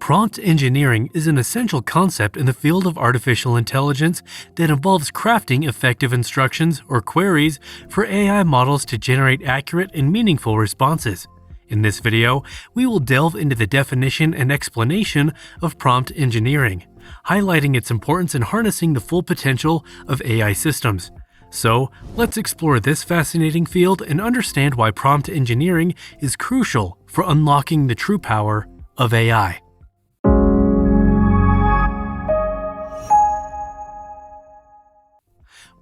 Prompt engineering is an essential concept in the field of artificial intelligence that involves crafting effective instructions or queries for AI models to generate accurate and meaningful responses. In this video, we will delve into the definition and explanation of prompt engineering, highlighting its importance in harnessing the full potential of AI systems. So, let's explore this fascinating field and understand why prompt engineering is crucial for unlocking the true power of AI.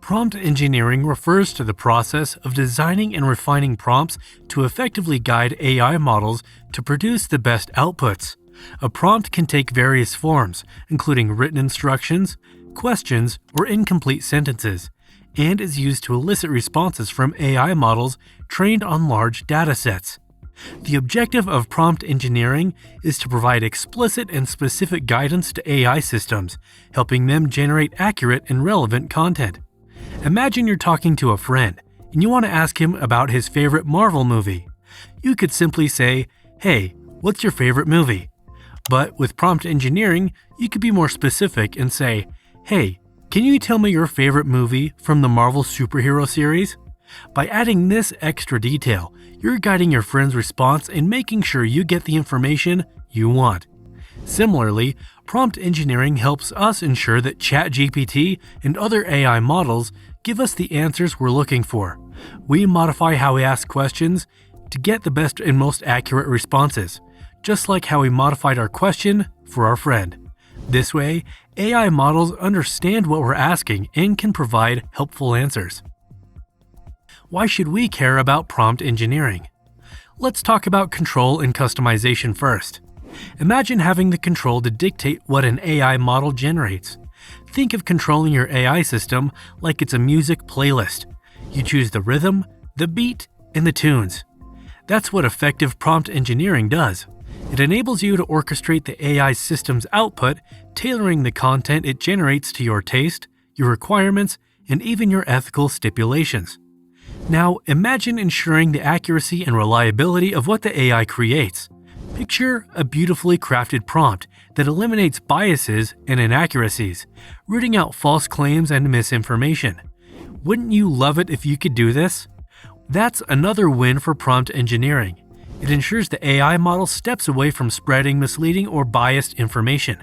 Prompt engineering refers to the process of designing and refining prompts to effectively guide AI models to produce the best outputs. A prompt can take various forms, including written instructions, questions, or incomplete sentences, and is used to elicit responses from AI models trained on large datasets. The objective of prompt engineering is to provide explicit and specific guidance to AI systems, helping them generate accurate and relevant content. Imagine you're talking to a friend and you want to ask him about his favorite Marvel movie. You could simply say, "Hey, what's your favorite movie?" But with prompt engineering, you could be more specific and say, "Hey, can you tell me your favorite movie from the Marvel superhero series?" By adding this extra detail, you're guiding your friend's response and making sure you get the information you want. Similarly, prompt engineering helps us ensure that ChatGPT and other AI models give us the answers we're looking for. We modify how we ask questions to get the best and most accurate responses, just like how we modified our question for our friend. This way, AI models understand what we're asking and can provide helpful answers. Why should we care about prompt engineering? Let's talk about control and customization first. Imagine having the control to dictate what an AI model generates. Think of controlling your AI system like it's a music playlist. You choose the rhythm, the beat, and the tunes. That's what effective prompt engineering does. It enables you to orchestrate the AI system's output, tailoring the content it generates to your taste, your requirements, and even your ethical stipulations. Now, imagine ensuring the accuracy and reliability of what the AI creates. Picture a beautifully crafted prompt that eliminates biases and inaccuracies, rooting out false claims and misinformation. Wouldn't you love it if you could do this? That's another win for prompt engineering. It ensures the AI model steps away from spreading misleading or biased information.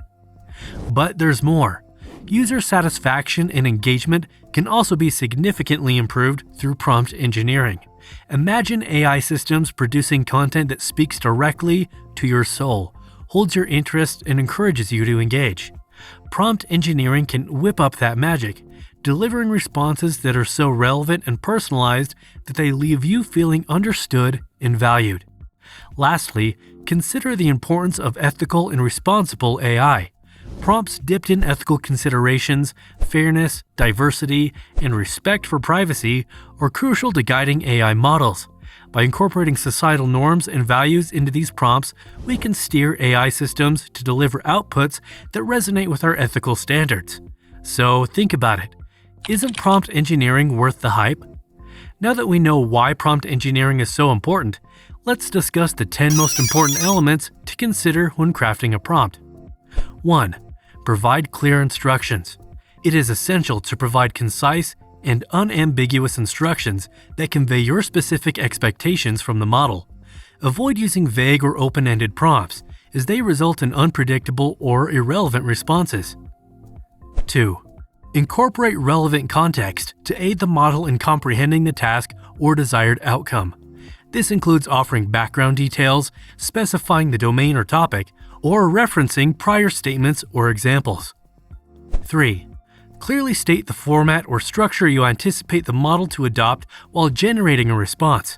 But there's more. User satisfaction and engagement can also be significantly improved through prompt engineering. Imagine AI systems producing content that speaks directly to your soul, holds your interest, and encourages you to engage. Prompt engineering can whip up that magic, delivering responses that are so relevant and personalized that they leave you feeling understood and valued. Lastly, consider the importance of ethical and responsible AI. Prompts dipped in ethical considerations, fairness, diversity, and respect for privacy are crucial to guiding AI models. By incorporating societal norms and values into these prompts, we can steer AI systems to deliver outputs that resonate with our ethical standards. So think about it. Isn't prompt engineering worth the hype? Now that we know why prompt engineering is so important, let's discuss the 10 most important elements to consider when crafting a prompt. 1. Provide clear instructions. It is essential to provide concise and unambiguous instructions that convey your specific expectations from the model. Avoid using vague or open-ended prompts, as they result in unpredictable or irrelevant responses. 2. Incorporate relevant context to aid the model in comprehending the task or desired outcome. This includes offering background details, specifying the domain or topic, or referencing prior statements or examples. 3. Clearly state the format or structure you anticipate the model to adopt while generating a response.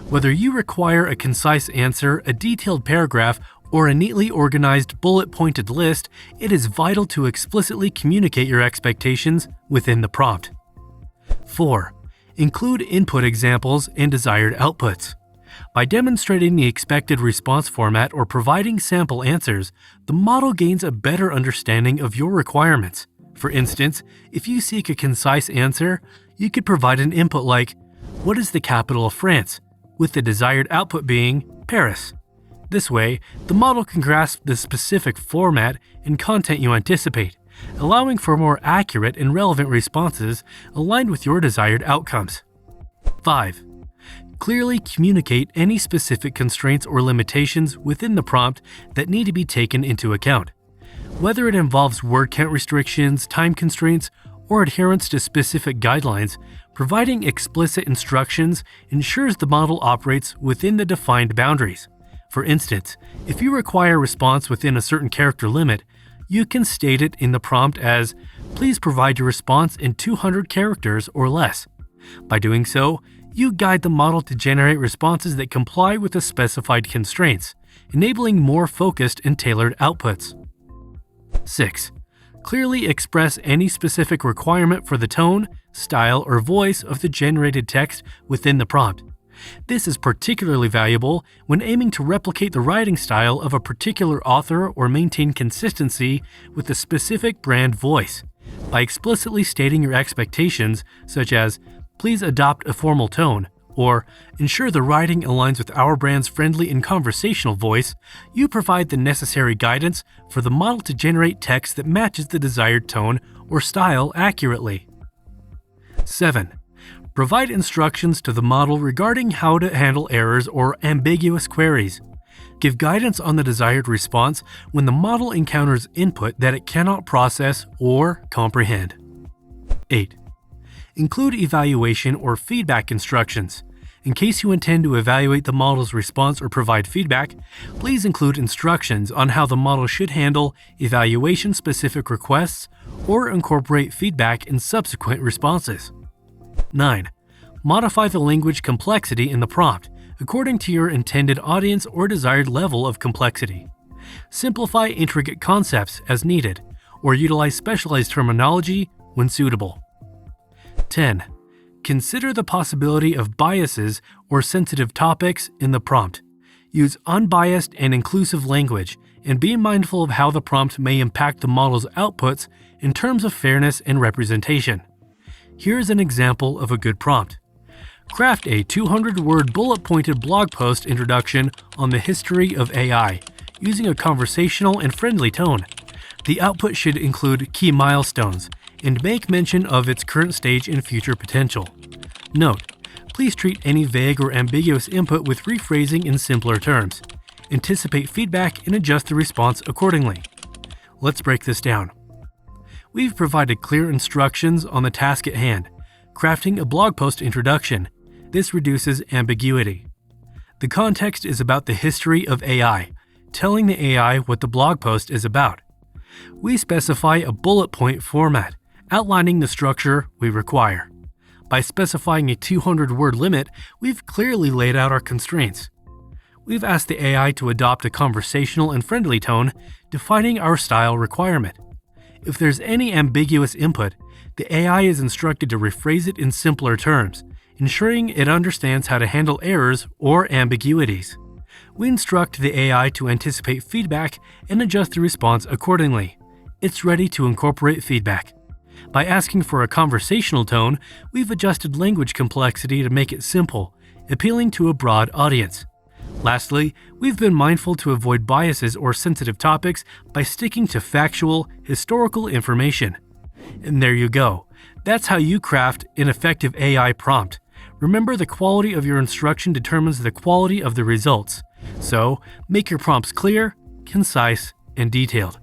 Whether you require a concise answer, a detailed paragraph, or a neatly organized bullet-pointed list, it is vital to explicitly communicate your expectations within the prompt. 4. Include input examples and desired outputs. By demonstrating the expected response format or providing sample answers, the model gains a better understanding of your requirements. For instance, if you seek a concise answer, you could provide an input like, "What is the capital of France?" with the desired output being Paris. This way, the model can grasp the specific format and content you anticipate, allowing for more accurate and relevant responses aligned with your desired outcomes. 5. Clearly communicate any specific constraints or limitations within the prompt that need to be taken into account. Whether it involves word count restrictions, time constraints, or adherence to specific guidelines, providing explicit instructions ensures the model operates within the defined boundaries. For instance, if you require response within a certain character limit, you can state it in the prompt as, "Please provide your response in 200 characters or less." By doing so, you guide the model to generate responses that comply with the specified constraints, enabling more focused and tailored outputs. 6. Clearly express any specific requirement for the tone, style, or voice of the generated text within the prompt. This is particularly valuable when aiming to replicate the writing style of a particular author or maintain consistency with a specific brand voice. By explicitly stating your expectations, such as, "Please adopt a formal tone," or "Ensure the writing aligns with our brand's friendly and conversational voice," you provide the necessary guidance for the model to generate text that matches the desired tone or style accurately. 7. Provide instructions to the model regarding how to handle errors or ambiguous queries. Give guidance on the desired response when the model encounters input that it cannot process or comprehend. 8. Include evaluation or feedback instructions. In case you intend to evaluate the model's response or provide feedback, please include instructions on how the model should handle evaluation-specific requests or incorporate feedback in subsequent responses. 9. Modify the language complexity in the prompt according to your intended audience or desired level of complexity. Simplify intricate concepts as needed, or utilize specialized terminology when suitable. 10. Consider the possibility of biases or sensitive topics in the prompt. Use unbiased and inclusive language, and be mindful of how the prompt may impact the model's outputs in terms of fairness and representation. Here's an example of a good prompt. Craft a 200-word bullet-pointed blog post introduction on the history of AI, using a conversational and friendly tone. The output should include key milestones and make mention of its current stage and future potential. Note: please treat any vague or ambiguous input with rephrasing in simpler terms. Anticipate feedback and adjust the response accordingly. Let's break this down. We've provided clear instructions on the task at hand, crafting a blog post introduction. This reduces ambiguity. The context is about the history of AI, telling the AI what the blog post is about. We specify a bullet point format, outlining the structure we require. By specifying a 200-word limit, we've clearly laid out our constraints. We've asked the AI to adopt a conversational and friendly tone, defining our style requirement. If there's any ambiguous input, the AI is instructed to rephrase it in simpler terms, ensuring it understands how to handle errors or ambiguities. We instruct the AI to anticipate feedback and adjust the response accordingly. It's ready to incorporate feedback. By asking for a conversational tone, we've adjusted language complexity to make it simple, appealing to a broad audience. Lastly, we've been mindful to avoid biases or sensitive topics by sticking to factual, historical information. And there you go. That's how you craft an effective AI prompt. Remember, the quality of your instruction determines the quality of the results. So, make your prompts clear, concise, and detailed.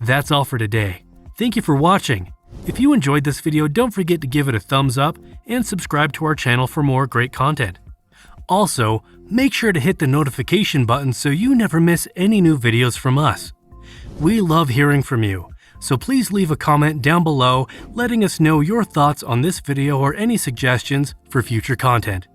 That's all for today. Thank you for watching. If you enjoyed this video, don't forget to give it a thumbs up and subscribe to our channel for more great content. Also, make sure to hit the notification button so you never miss any new videos from us. We love hearing from you, so please leave a comment down below letting us know your thoughts on this video or any suggestions for future content.